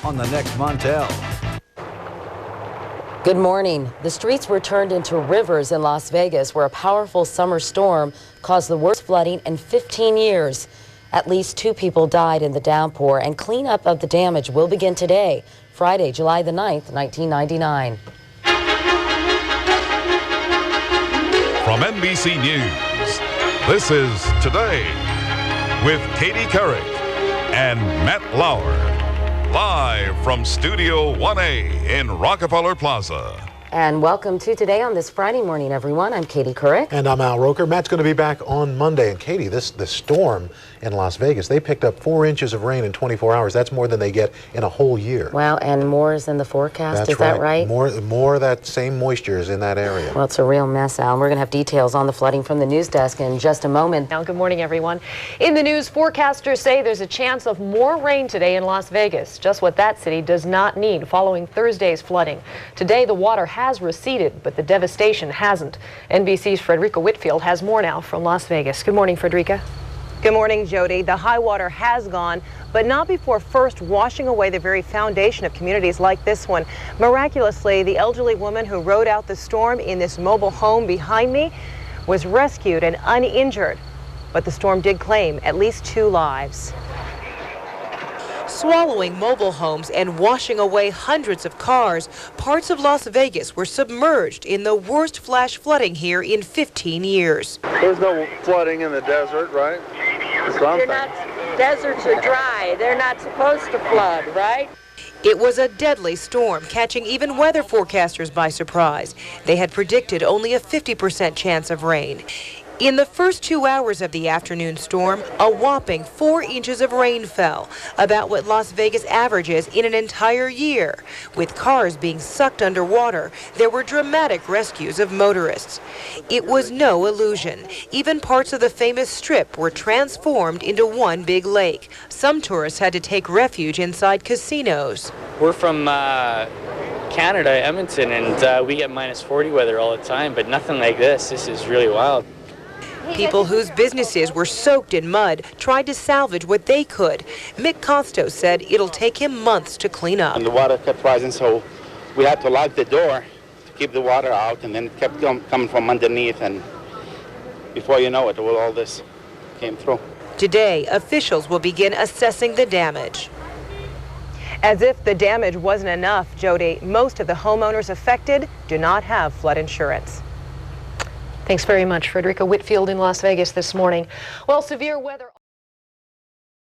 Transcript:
on the next Montel. Good morning. The streets were turned into rivers in Las Vegas, where a powerful summer storm caused the worst flooding in 15 years. At least 2 people died in the downpour, and cleanup of the damage will begin today, Friday, July the 9th, 1999. From NBC News, this is Today with Katie Couric and Matt Lauer. Live from Studio 1A in Rockefeller Plaza. And welcome to Today on this Friday morning, everyone. I'm Katie Couric. And I'm Al Roker. Matt's going to be back on Monday. And Katie, this storm in Las Vegas, they picked up 4 inches of rain in 24 hours. That's more than they get in a whole year. Well, and more is in the forecast. Is that right? More of that same moisture is in that area. Well, it's a real mess, Al. We're going to have details on the flooding from the news desk in just a moment. Now, good morning, everyone. In the news, forecasters say there's a chance of more rain today in Las Vegas, just what that city does not need following Thursday's flooding. Today, the water has receded, but the devastation hasn't. NBC's Frederica Whitfield has more now from Las Vegas. Good morning, Frederica. Good morning, Jody. The high water has gone, but not before first washing away the very foundation of communities like this one. Miraculously, the elderly woman who rode out the storm in this mobile home behind me was rescued and uninjured, but the storm did claim at least 2 lives. Swallowing mobile homes and washing away hundreds of cars, parts of Las Vegas were submerged in the worst flash flooding here in 15 years. There's no flooding in the desert, right? Deserts are dry. They're not supposed to flood, right? It was a deadly storm, catching even weather forecasters by surprise. They had predicted only a 50% chance of rain. In the first 2 hours of the afternoon storm, a whopping 4 inches of rain fell, about what Las Vegas averages in an entire year. With cars being sucked underwater, there were dramatic rescues of motorists. It was no illusion. Even parts of the famous Strip were transformed into one big lake. Some tourists had to take refuge inside casinos. We're from Canada, Edmonton, and we get -40 weather all the time, but nothing like this. This is really wild. People whose businesses were soaked in mud tried to salvage what they could. Mick Costo said it'll take him months to clean up. And the water kept rising, so we had to lock the door to keep the water out, and then it kept coming from underneath, and before you know it, all this came through. Today, officials will begin assessing the damage. As if the damage wasn't enough, Jody, most of the homeowners affected do not have flood insurance. Thanks very much, Frederica Whitfield in Las Vegas this morning. Well, severe weather.